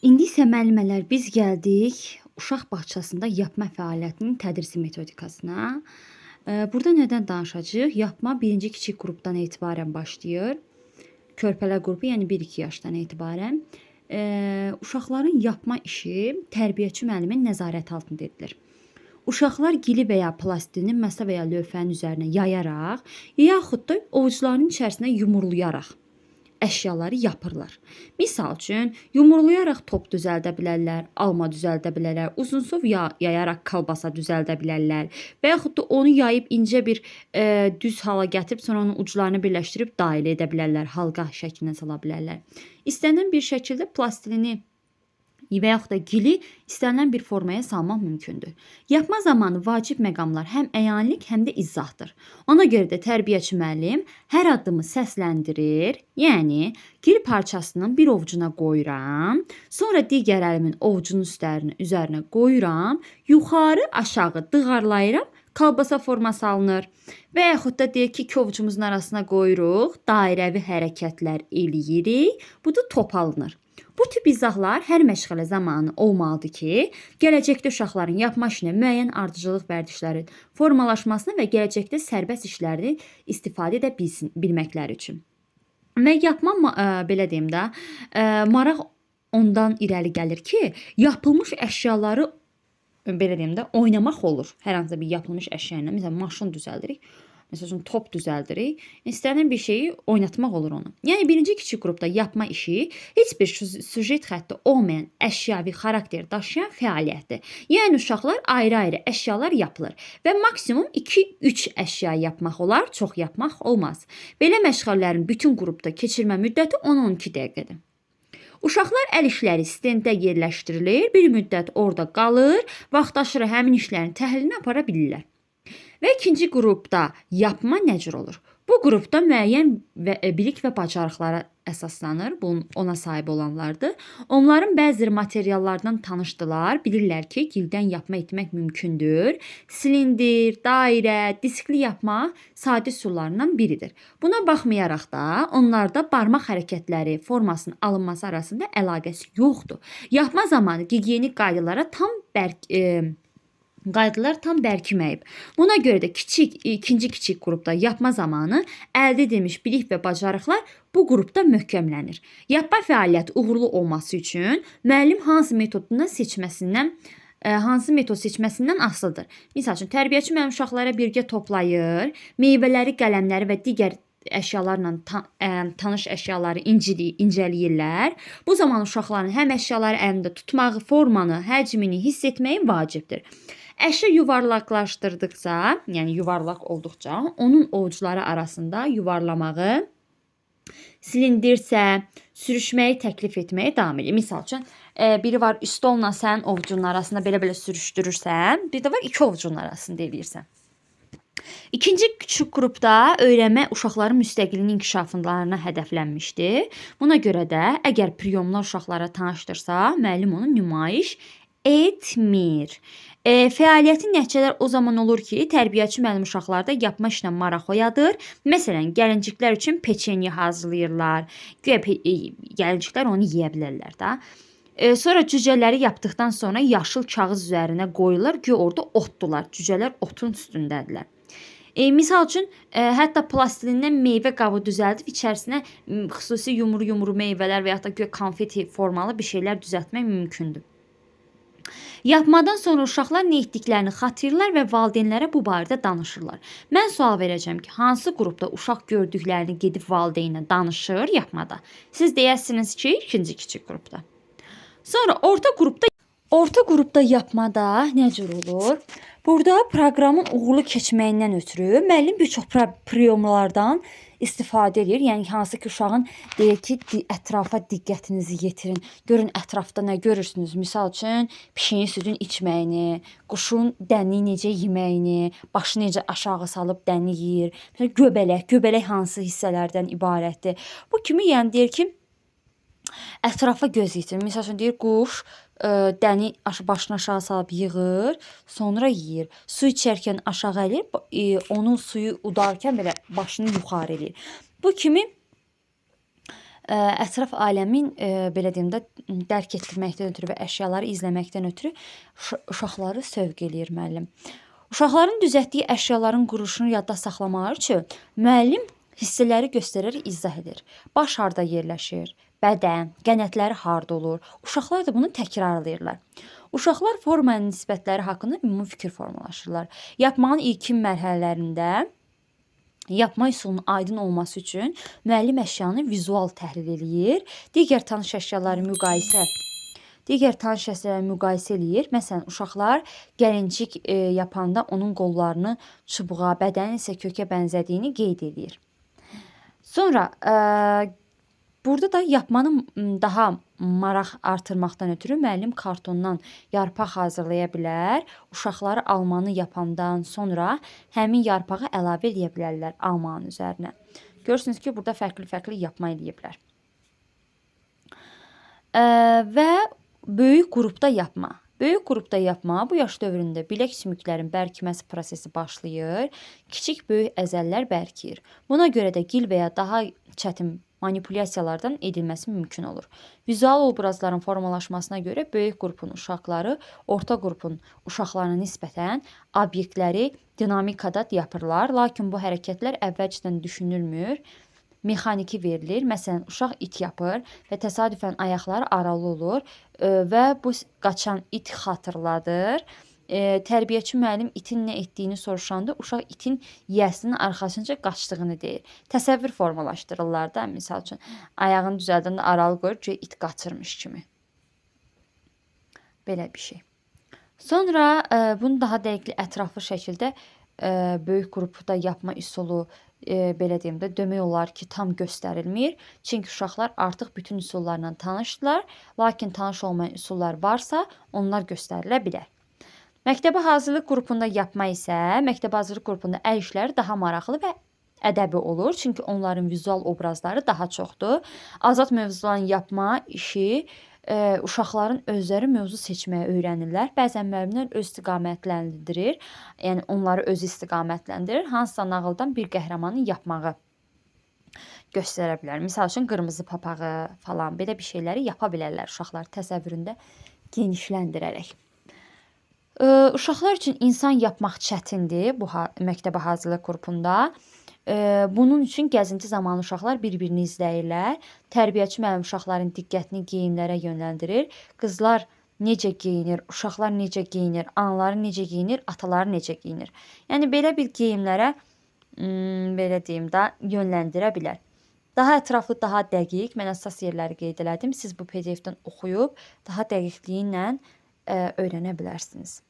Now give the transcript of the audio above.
İndi isə müəllimələr biz gəldik uşaq bağçasında yapma fəaliyyətinin tədrisi metodikasına. Burada nədən danışacağıq? Yapma birinci kiçik qrupdan etibarən başlayır. Körpələr qrupu, yəni 1-2 yaşdan etibarən. Uşaqların yapma işi tərbiyəçi müəllimin nəzarəti altında edilir. Uşaqlar gili və ya plastilini masa və ya lövhənin üzərinə yayaraq, yaxud da ovucularının içərisinə yumrulayaraq əşyaları yapırlar. Misal üçün, yumrulayaraq top düzəldə bilərlər, alma düzəldə bilərlər, uzunsov yayaraq kalbasa düzəldə bilərlər və yaxud da onu yayıb incə bir düz hala gətirib sonra onun uclarını birləşdirib dairə edə bilərlər, halqa şəklinə sala bilərlər. İstənilən bir şəkildə plastilini və yaxud da gili istənilən bir formaya salmaq mümkündür. Yapma zamanı vacib məqamlar həm əyanlik, həm də izahdır. Ona görə də tərbiyəçi müəllim hər addımı səsləndirir. Yəni, gil parçasının bir ovucuna qoyuram, sonra digər əlimin ovucunun üzərinə qoyuram, yuxarı aşağı dığarlayıram, kalbasa forması alınır. Və yaxud da deyək ki, iki ovucumuzun arasına qoyuruq, dairəvi hərəkətlər eləyirik, bu da top alınır. Bu tip izahlar hər məşğələ zamanı olmalıdır ki, gələcəkdə uşaqların yapma işinə müəyyən ardıcıllıq vərdişləri formalaşmasına və gələcəkdə sərbəst işləri istifadə edə bilməkləri üçün. Və yapma, belə deyim də, maraq ondan irəli gəlir ki, yapılmış əşyaları belə deyim də, oynamaq olur. Hər hansısa bir yapılmış əşya ilə, məsələn, maşın düzəldirik. Məsələn, top düzəldirik. İstənilən bir şeyi oynatmaq olur onu. Yəni, birinci kiçik qrupda yapma işi heç bir süjet xətti olmayan əşyavi xarakter daşıyan fəaliyyətdir. Yəni, uşaqlar ayrı-ayrı əşyalar yapılır və maksimum 2-3 əşya yapmaq olar, çox yapmaq olmaz. Belə məşğələlərin bütün qrupda keçirmə müddəti 10-12 dəqiqədir. Uşaqlar əl işləri stenddə yerləşdirilir, bir müddət orada qalır, vaxtaşırı həmin işlərin təhlilini apara bilirlər. Və ikinci qrupda yapma nə cür olur? Bu qrupda müəyyən bilik və bacarıqlara əsaslanır, ona sahib olanlardır. Onların bəzi materiallardan tanışdılar, bilirlər ki, gildən yapma etmək mümkündür. Silindir, dairə, diskli yapma sadə üsullarından biridir. Buna baxmayaraq da onlarda barmaq hərəkətləri formasının alınması arasında əlaqəsi yoxdur. Yapma zamanı gigiyenik qaydalara qaydalar tam bərkiməyib. Buna görə də ikinci kiçik qrupda yapma zamanı əldə edilmiş bilik və bacarıqlar bu qrupda möhkəmlənir. Yapma fəaliyyəti uğurlu olması üçün müəllim hansı metod seçməsindən asılıdır. Misal üçün, tərbiyəçi müəllim uşaqlara birgə toplayır, meyvələri, qələmləri və digər əşyalarla tanış əşyaları incələyirlər. Bu zaman uşaqların həm əşyaları əlində tutmağı, formanı, həcmini hiss etməyi vacibdir. Əşya yuvarlaqlaşdırdıqca, yəni yuvarlaq olduqca, onun ovucuları arasında yuvarlamağı, silindirsə, sürüşməyi təklif etməyə davam edir. Misal üçün, biri var üstolla sənin ovucunun arasında belə-belə sürüşdürürsən, bir də var iki ovucunun arasında eləyirsən. İkinci küçük qrupda öyrənmə uşaqların müstəqilliyin inkişaflarına hədəflənmişdir. Buna görə də əgər priyomlar uşaqlara tanışdırsa, müəllim onu nümayiş etmir. Fəaliyyətin nəticələr o zaman olur ki, tərbiyəçi müəllim uşaqlarda yapma işlə maraq oyadır. Məsələn, gəlinciklər üçün peçenye hazırlayırlar. Gəlinciklər onu yeyə bilərlər də. Sonra cücələri yapdıqdan sonra yaşıl kağız üzərinə qoyurlar ki, orada otdular. Cücələr otun üstündədirlər. Misal üçün, hətta plastilindən meyvə qabı düzəldib içərisinə xüsusi yumru meyvələr və yaxud da konfeti formalı bir şeylər düzəltmək mümkündür. Yapmadan sonra uşaqlar nə etdiklərini xatırlayırlar və valideynlərə bu barədə danışırlar. Mən sual verəcəm ki, hansı qrupda uşaq gördüklərini gedib valideynə danışır yapmada? Siz deyəsiniz ki, ikinci kiçik qrupda. Sonra orta qrupda yapmada nə cür olur? Burada proqramın uğurlu keçməyindən ötürü müəllim bir çox priyomlardan istifadə edir. Yəni, hansı ki, uşağın deyək ki, ətrafa diqqətinizi yetirin. Görün, ətrafda nə görürsünüz? Misal üçün, pişiyin südün içməyini, quşun dəni necə yeməyini, başı necə aşağı salıb dəni yeyir. Göbələk hansı hissələrdən ibarətdir? Bu kimi, yəni deyir ki, ətrafa göz yetirin. Misal üçün, deyir, quş dəni başını aşağı salıb yığır, sonra yeyir. Su içərkən aşağı əlir, onun suyu udarkən belə başını yuxarı eləyir. Bu kimi Ətraf aləmin belə deyim də dərk etdirməkdən ötürü və əşyaları izləməkdən ötürü uşaqları sövq eləyir müəllim. Uşaqların düzəltdiyi əşyaların quruluşunu yadda saxlamaları üçün müəllim hissələri göstərərək izah edir. Baş harda yerləşir, bədən, qənətləri harda olur. Uşaqlar da bunu təkrarlayırlar. Uşaqlar formaya nisbətləri haqqında ümumi fikir formalaşdırırlar. Yapmanın ilkin mərhələlərində yapma üsulunun aydın olması üçün müəllim əşyanı vizual təhlil eləyir, digər tanış əşyaları müqayisə eləyir. Məsələn, uşaqlar gəlincik yapanda onun qollarını çubuğa, bədəni isə kökə bənzədiyini qeyd edir. Sonra burada da yapmanın daha maraq artırmaqdan ötürü müəllim kartondan yarpaq hazırlaya bilər. Uşaqları almanı yapandan sonra həmin yarpağı əlavə edə bilərlər almanın üzərinə. Görürsünüz ki, burada fərqli-fərqli yapma eləyiblər. Və böyük qrupda yapma. Böyük qrupda yapma bu yaş dövründə bilək sümüklərin bərkiməsi prosesi başlayır. Kiçik böyük əzəllər bərkiyir. Buna görə də gil və ya daha çətin manipulyasiyalardan edilməsi mümkün olur. Vizual obrazların formalaşmasına görə böyük qrupun uşaqları orta qrupun uşaqlarına nisbətən obyektləri dinamikada yapırlar. Lakin bu hərəkətlər əvvəlcədən düşünülmür, mexaniki verilir. Məsələn, uşaq it yapır və təsadüfən ayaqları aralı olur və bu qaçan it xatırladır. Tərbiyəçi müəllim itin nə etdiyini soruşanda uşaq itin yiyəsinin arxasınca qaçdığını deyir. Təsəvvür formalaşdırırlar da, misal üçün ayağını düzəldəndə aralı qoyur ki, it qaçırmış kimi. Belə bir şey. Sonra bunu daha dəqiqli, ətraflı şəkildə böyük qrupda yapma üsulu belə deyim də demək olar ki, tam göstərilmir. Çünki uşaqlar artıq bütün üsullarla tanışdılar. Lakin tanış olmayan üsullar varsa, onlar göstərilə bilər. Məktəbə hazırlıq qrupunda yapma isə, məktəbə hazırlıq qrupunda əl işləri daha maraqlı və ədəbi olur. Çünki onların vizual obrazları daha çoxdur. Azad mövzuların yapma işi uşaqların özləri mövzu seçməyə öyrənirlər. Bəzən müəllimlər öz istiqamətləndirir. Yəni onları özü istiqamətləndirir. Hansısa nağıldan bir qəhrəmanın yapmağı göstərə bilər. Misal üçün qırmızı papağı falan belə bir şeyləri yapa bilərlər uşaqlar təsəvvüründə genişləndirərək. Uşaqlar üçün insan yapmaq çətindir bu məktəbə hazırlıq qrupunda. Bunun üçün gəzinti zamanı uşaqlar bir-birini izləyirlər. Tərbiyəçi müəllim uşaqların diqqətini geyimlərə yönləndirir. Qızlar necə geyinir, uşaqlar necə geyinir, anaları necə geyinir, ataları necə geyinir. Yəni belə bir geyimlərə belə deyim də yönləndirə bilər. Daha ətraflı, daha dəqiq mən əsas yerləri qeyd elədim. Siz bu PDF-dən oxuyub daha dəqiqliyi ilə öyrənə bilərsiniz.